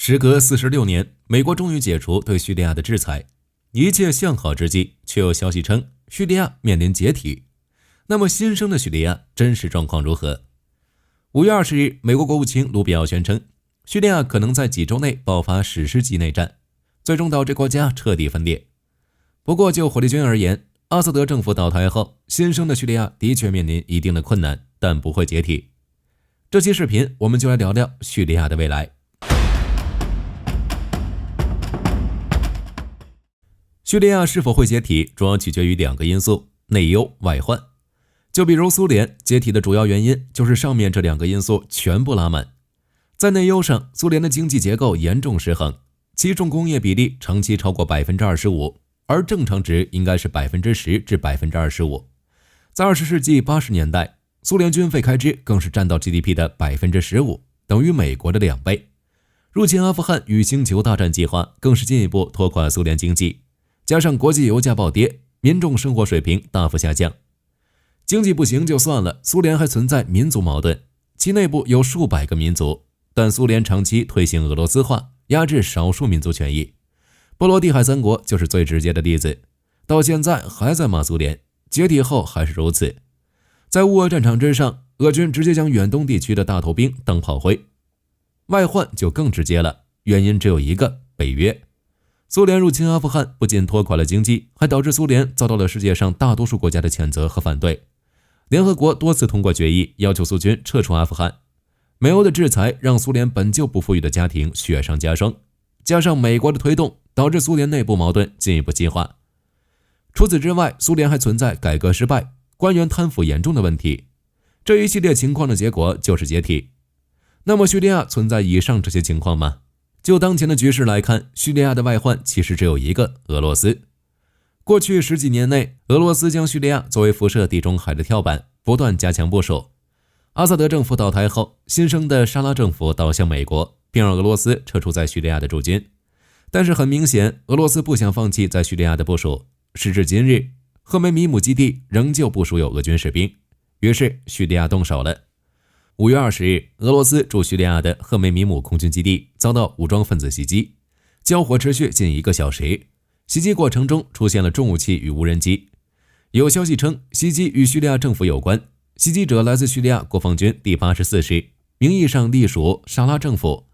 时隔46年，美国终于解除对叙利亚的制裁，一切向好之际，却有消息称叙利亚面临解体。那么新生的叙利亚真实状况如何？5月20日，美国国务卿卢比奥宣称，叙利亚可能在几周内爆发史诗级内战，最终导致国家彻底分裂。不过就火力军而言，阿萨德政府倒台后，新生的叙利亚的确面临一定的困难，但不会解体。这期视频我们就来聊聊叙利亚的未来。叙利亚是否会解体，主要取决于2个因素：内忧、外患。就比如苏联解体的主要原因就是上面这2个因素全部拉满。在内忧上，苏联的经济结构严重失衡，其重工业比例长期超过 25%， 而正常值应该是 10% 至 25%。在20世纪80年代，苏联军费开支更是占到 GDP 的 15%， 等于美国的2倍。入侵阿富汗与星球大战计划更是进一步拖垮苏联经济，加上国际油价暴跌，民众生活水平大幅下降。经济不行就算了，苏联还存在民族矛盾，其内部有数百个民族，但苏联长期推行俄罗斯化，压制少数民族权益。波罗的海3国就是最直接的例子，到现在还在骂苏联，解体后还是如此。在乌俄战场之上，俄军直接将远东地区的大头兵当炮灰。外患就更直接了，原因只有一个：北约。苏联入侵阿富汗不仅拖垮了经济，还导致苏联遭到了世界上大多数国家的谴责和反对。联合国多次通过决议，要求苏军撤出阿富汗。美欧的制裁让苏联本就不富裕的家庭雪上加霜，加上美国的推动，导致苏联内部矛盾进一步激化。除此之外，苏联还存在改革失败、官员贪腐严重的问题。这一系列情况的结果就是解体。那么叙利亚存在以上这些情况吗？就当前的局势来看，叙利亚的外患其实只有一个：俄罗斯。过去10几年内，俄罗斯将叙利亚作为辐射地中海的跳板，不断加强部署。阿萨德政府倒台后，新生的沙拉政府倒向美国，并让俄罗斯撤出在叙利亚的驻军。但是很明显，俄罗斯不想放弃在叙利亚的部署。时至今日，赫梅米姆基地仍旧部署有俄军士兵，于是叙利亚动手了。5月20日，俄罗斯驻叙利亚的赫梅米姆空军基地遭到武装分子袭击，交火持续近1个小时。袭击过程中出现了重武器与无人机，有消息称袭击与叙利亚政府有关，袭击者来自叙利亚国防军第84师，名义上隶属沙拉政府。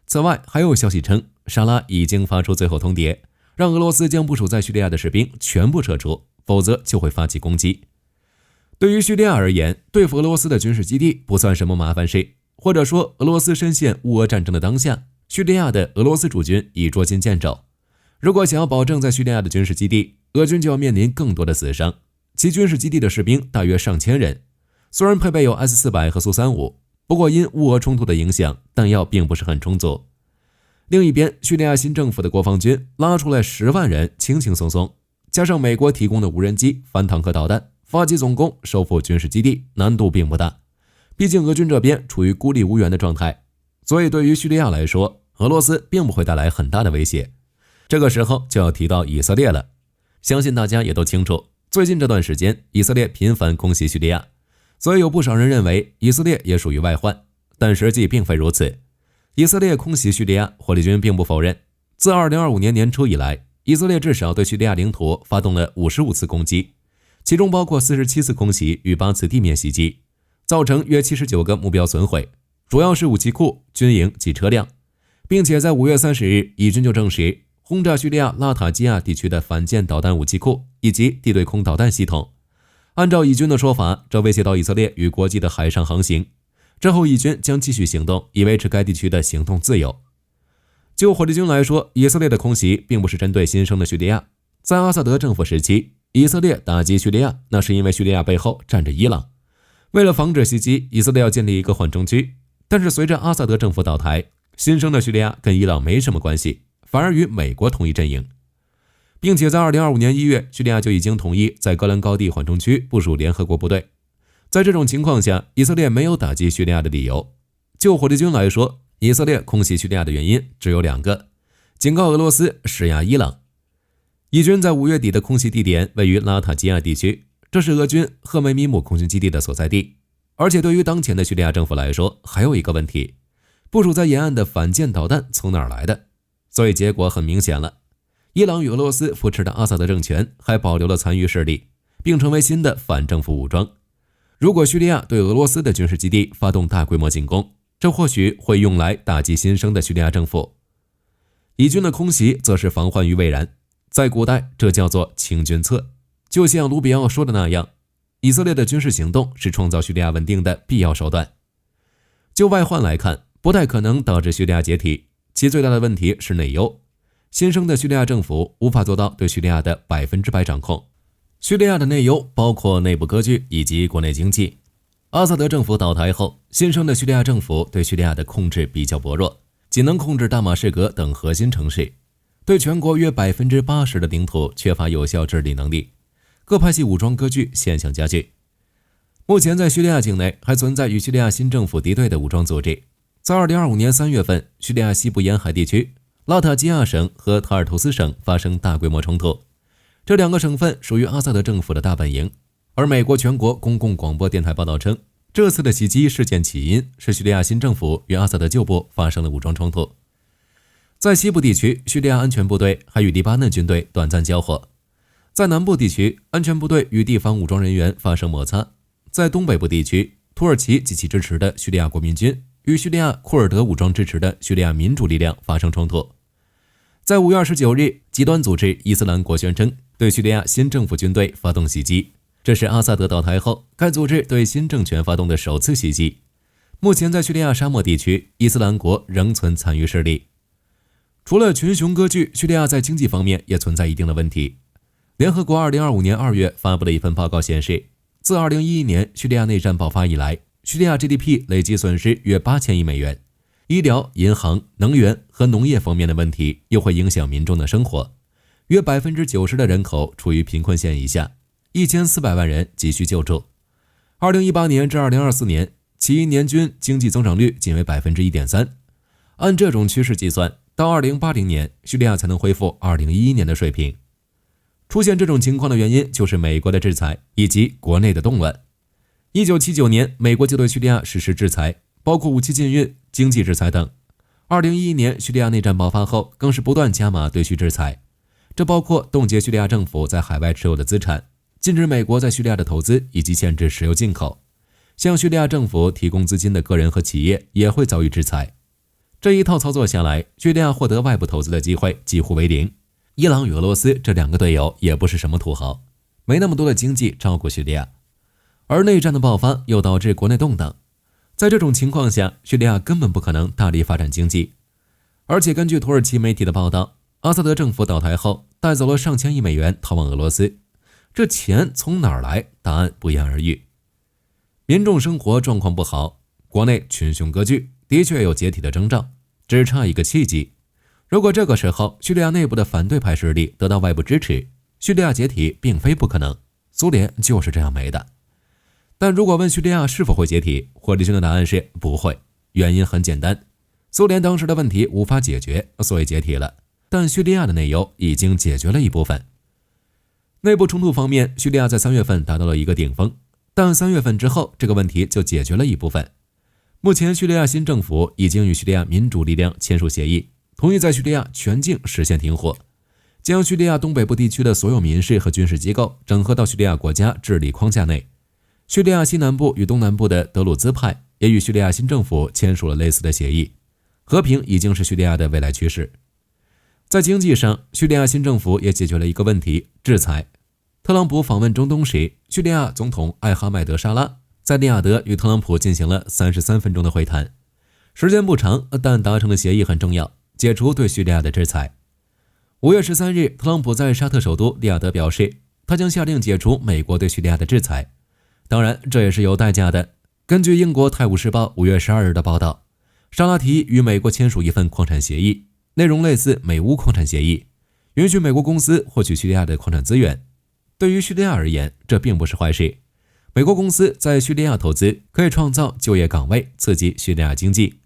此外，还有消息称沙拉已经发出最后通牒，让俄罗斯将部署在叙利亚的士兵全部撤出，否则就会发起攻击。对于叙利亚而言，对付俄罗斯的军事基地不算什么麻烦事，或者说俄罗斯深陷乌俄战争的当下，叙利亚的俄罗斯驻军已捉襟见肘。如果想要保证在叙利亚的军事基地，俄军就要面临更多的死伤。其军事基地的士兵大约上千人，虽然配备有 S-400 和苏35，不过因乌俄冲突的影响，弹药并不是很充足。另一边，叙利亚新政府的国防军拉出来10万人，轻轻松松，加上美国提供的无人机、反坦克导弹，发起总攻收复军事基地难度并不大。毕竟俄军这边处于孤立无援的状态，所以对于叙利亚来说，俄罗斯并不会带来很大的威胁。这个时候就要提到以色列了。相信大家也都清楚，最近这段时间以色列频繁空袭叙利亚，所以有不少人认为以色列也属于外患，但实际并非如此。以色列空袭叙利亚，火力军并不否认。自2025年年初以来，以色列至少对叙利亚领土发动了55次攻击，其中包括47次空袭与8次地面袭击，造成约79个目标损毁，主要是武器库、军营及车辆。并且在5月30日，以军就证实轰炸叙利亚拉塔基亚地区的反舰导弹武器库以及地对空导弹系统。按照以军的说法，这威胁到以色列与国际的海上航行。之后以军将继续行动，以维持该地区的行动自由。就火力军来说，以色列的空袭并不是针对新生的叙利亚。在阿萨德政府时期，以色列打击叙利亚，那是因为叙利亚背后站着伊朗。为了防止袭击，以色列要建立一个缓冲区。但是随着阿萨德政府倒台，新生的叙利亚跟伊朗没什么关系，反而与美国同一阵营，并且在2025年1月，叙利亚就已经同意在戈兰高地缓冲区部署联合国部队。在这种情况下，以色列没有打击叙利亚的理由。就火力军来说，以色列空袭叙利亚的原因只有2个：警告俄罗斯，施压伊朗。以军在5月底的空袭地点位于拉塔基亚地区，这是俄军赫梅米姆空军基地的所在地。而且对于当前的叙利亚政府来说，还有一个问题：部署在沿岸的反舰导弹从哪儿来的？所以结果很明显了，伊朗与俄罗斯扶持的阿萨德政权还保留了残余势力，并成为新的反政府武装。如果叙利亚对俄罗斯的军事基地发动大规模进攻，这或许会用来打击新生的叙利亚政府。以军的空袭则是防患于未然，在古代这叫做清君侧。就像卢比奥说的那样，以色列的军事行动是创造叙利亚稳定的必要手段。就外患来看，不太可能导致叙利亚解体，其最大的问题是内忧。新生的叙利亚政府无法做到对叙利亚的100%掌控。叙利亚的内忧包括内部割据以及国内经济。阿萨德政府倒台后，新生的叙利亚政府对叙利亚的控制比较薄弱，仅能控制大马士革等核心城市，对全国约80%的领土缺乏有效治理能力，各派系武装割据现象加剧。目前在叙利亚境内还存在与叙利亚新政府敌对的武装组织。在2025年3月份，叙利亚西部沿海地区拉塔基亚省和塔尔图斯省发生大规模冲突，这两个省份属于阿萨德政府的大本营。而美国全国公共广播电台报道称，这次的袭击事件起因是叙利亚新政府与阿萨德旧部发生了武装冲突。在西部地区，叙利亚安全部队还与黎巴嫩军队短暂交火。在南部地区，安全部队与地方武装人员发生摩擦。在东北部地区，土耳其及其支持的叙利亚国民军与叙利亚库尔德武装支持的叙利亚民主力量发生冲突。在5月29日，极端组织伊斯兰国宣称对叙利亚新政府军队发动袭击，这是阿萨德倒台后该组织对新政权发动的首次袭击。目前在叙利亚沙漠地区，伊斯兰国仍存残余势力。除了群雄割据，叙利亚在经济方面也存在一定的问题。联合国2025年2月发布了一份报告显示，自2011年叙利亚内战爆发以来，叙利亚 GDP 累计损失约8000亿美元。医疗、银行、能源和农业方面的问题又会影响民众的生活。约90%的人口处于贫困线以下，1400万人急需救助。2018年至2024年，其年均经济增长率仅为 1.3%。按这种趋势计算，到2080年，叙利亚才能恢复2011年的水平。出现这种情况的原因就是美国的制裁以及国内的动乱。1979年，美国就对叙利亚实施制裁，包括武器禁运、经济制裁等。2011年，叙利亚内战爆发后，更是不断加码对叙制裁，这包括冻结叙利亚政府在海外持有的资产，禁止美国在叙利亚的投资，以及限制石油进口。向叙利亚政府提供资金的个人和企业也会遭遇制裁。这一套操作下来，叙利亚获得外部投资的机会几乎为零。伊朗与俄罗斯这两个队友也不是什么土豪，没那么多的经济照顾叙利亚。而内战的爆发又导致国内动荡，在这种情况下，叙利亚根本不可能大力发展经济。而且根据土耳其媒体的报道，阿萨德政府倒台后带走了上千亿美元逃往俄罗斯，这钱从哪儿来？答案不言而喻。民众生活状况不好，国内群雄割据，的确有解体的征兆，只差一个契机。如果这个时候叙利亚内部的反对派势力得到外部支持，叙利亚解体并非不可能，苏联就是这样没的。但如果问叙利亚是否会解体，霍立军的答案是不会，原因很简单，苏联当时的问题无法解决，所以解体了，但叙利亚的内忧已经解决了一部分。内部冲突方面，叙利亚在3月份达到了一个顶峰，但3月份之后这个问题就解决了一部分。目前叙利亚新政府已经与叙利亚民主力量签署协议，同意在叙利亚全境实现停火，将叙利亚东北部地区的所有民事和军事机构整合到叙利亚国家治理框架内。叙利亚西南部与东南部的德鲁兹派也与叙利亚新政府签署了类似的协议，和平已经是叙利亚的未来趋势。在经济上，叙利亚新政府也解决了一个问题，制裁。特朗普访问中东时，叙利亚总统艾哈迈德·沙拉在利雅得与特朗普进行了33分钟的会谈，时间不长，但达成的协议很重要，解除对叙利亚的制裁。5月13日，特朗普在沙特首都利雅得表示，他将下令解除美国对叙利亚的制裁。当然，这也是有代价的。根据英国《泰晤士报》5月12日的报道，沙拉提议与美国签署一份矿产协议，内容类似美乌矿产协议，允许美国公司获取叙利亚的矿产资源。对于叙利亚而言，这并不是坏事。美国公司在叙利亚投资可以创造就业岗位，刺激叙利亚经济。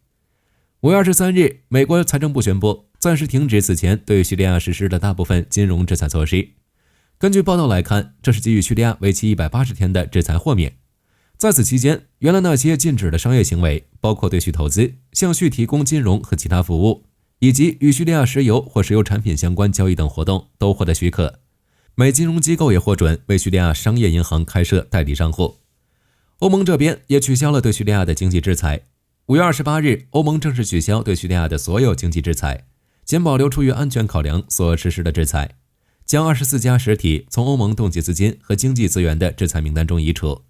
5月23日，美国财政部宣布暂时停止此前对叙利亚实施的大部分金融制裁措施。根据报道来看，这是给予叙利亚为期180天的制裁豁免。在此期间，原来那些禁止的商业行为，包括对叙投资、向叙提供金融和其他服务，以及与叙利亚石油或石油产品相关交易等活动都获得许可。美金融机构也获准为叙利亚商业银行开设代理账户。欧盟这边也取消了对叙利亚的经济制裁。5月28日，欧盟正式取消对叙利亚的所有经济制裁，仅保留出于安全考量所实施的制裁，将24家实体从欧盟冻结资金和经济资源的制裁名单中移除，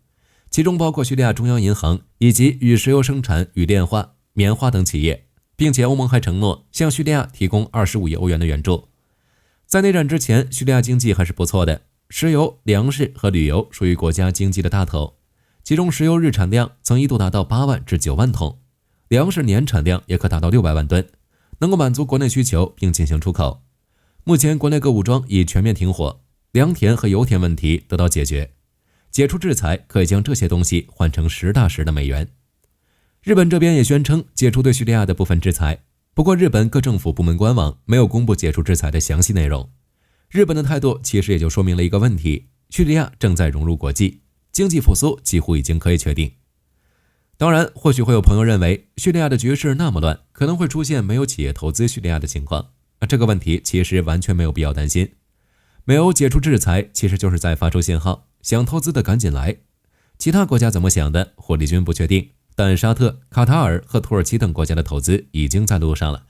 其中包括叙利亚中央银行以及与石油生产与炼化、棉花等企业，并且欧盟还承诺向叙利亚提供25亿欧元的援助。在内战之前，叙利亚经济还是不错的，石油、粮食和旅游属于国家经济的大头，其中石油日产量曾一度达到8万至9万桶，粮食年产量也可达到600万吨，能够满足国内需求并进行出口。目前国内各武装已全面停火，粮田和油田问题得到解决，解除制裁可以将这些东西换成实打实的美元。日本这边也宣称解除对叙利亚的部分制裁，不过日本各政府部门官网没有公布解除制裁的详细内容。日本的态度其实也就说明了一个问题：叙利亚正在融入国际，经济复苏几乎已经可以确定。当然，或许会有朋友认为叙利亚的局势那么乱，可能会出现没有企业投资叙利亚的情况。这个问题其实完全没有必要担心。美欧解除制裁其实就是在发出信号，想投资的赶紧来。其他国家怎么想的，火力军不确定，但沙特、卡塔尔和土耳其等国家的投资已经在路上了。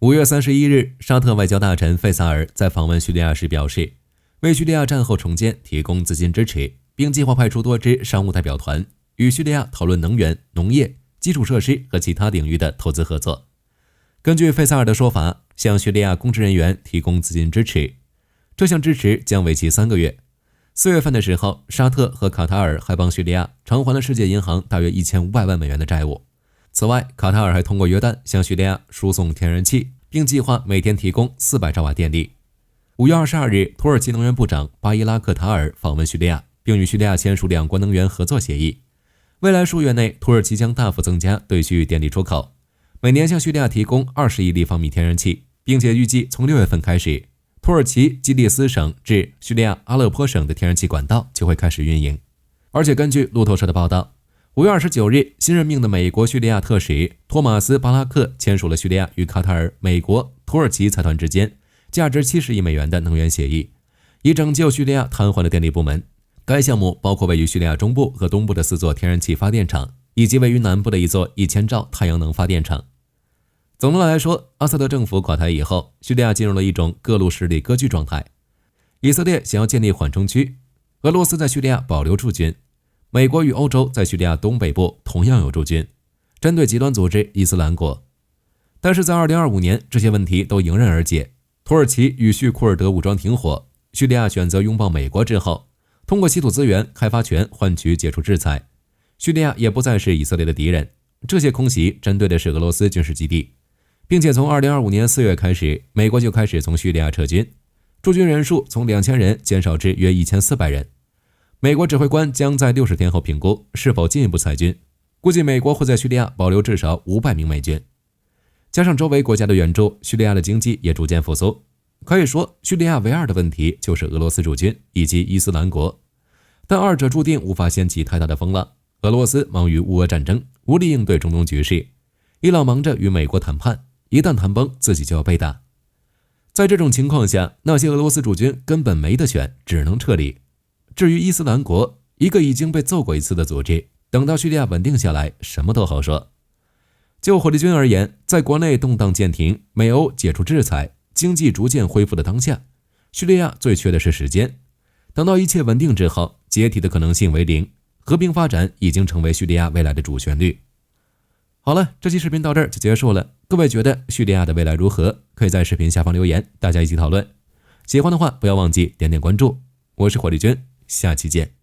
5月31日，沙特外交大臣费萨尔在访问叙利亚时表示，为叙利亚战后重建提供资金支持，并计划派出多支商务代表团与叙利亚讨论能源、农业、基础设施和其他领域的投资合作。根据费萨尔的说法，向叙利亚公职人员提供资金支持，这项支持将为期3个月。4月份的时候，沙特和卡塔尔还帮叙利亚偿还了世界银行大约1500万美元的债务。此外，卡塔尔还通过约旦向叙利亚输送天然气，并计划每天提供400兆瓦电力。5月22日，土耳其能源部长巴伊拉克塔尔访问叙利亚，并与叙利亚签署两国能源合作协议。未来数月内，土耳其将大幅增加对叙电力出口，每年向叙利亚提供20亿立方米天然气，并且预计从6月份开始，土耳其基利斯省至叙利亚阿勒颇省的天然气管道就会开始运营。而且根据路透社的报道，5月29日，新任命的美国叙利亚特使托马斯·巴拉克签署了叙利亚与卡塔尔、美国、土耳其财团之间价值70亿美元的能源协议，以拯救叙利亚瘫痪的电力部门。该项目包括位于叙利亚中部和东部的4座天然气发电厂，以及位于南部的一座1000兆太阳能发电厂。总的来说，阿萨德政府垮台以后，叙利亚进入了一种各路势力割据状态。以色列想要建立缓冲区，俄罗斯在叙利亚保留驻军，美国与欧洲在叙利亚东北部同样有驻军，针对极端组织伊斯兰国。但是在2025年，这些问题都迎刃而解。土耳其与叙库尔德武装停火，叙利亚选择拥抱美国之后，通过稀土资源开发权换取解除制裁，叙利亚也不再是以色列的敌人。这些空袭针对的是俄罗斯军事基地，并且从2025年4月开始，美国就开始从叙利亚撤军，驻军人数从2000人减少至约1400人。美国指挥官将在60天后评估是否进一步裁军，估计美国会在叙利亚保留至少500名美军。加上周围国家的援助，叙利亚的经济也逐渐复苏。可以说，叙利亚唯二的问题就是俄罗斯驻军以及伊斯兰国，但二者注定无法掀起太大的风浪。俄罗斯忙于乌俄战争，无力应对中东局势；伊朗忙着与美国谈判，一旦谈崩，自己就要被打。在这种情况下，那些俄罗斯驻军根本没得选，只能撤离。至于伊斯兰国，一个已经被揍过一次的组织，等到叙利亚稳定下来，什么都好说。就火力军而言，在国内动荡渐停，美欧解除制裁，经济逐渐恢复的当下，叙利亚最缺的是时间。等到一切稳定之后，解体的可能性为0，和平发展已经成为叙利亚未来的主旋律。好了，这期视频到这儿就结束了。各位觉得叙利亚的未来如何？可以在视频下方留言，大家一起讨论。喜欢的话，不要忘记点点关注。我是火力军，下期见。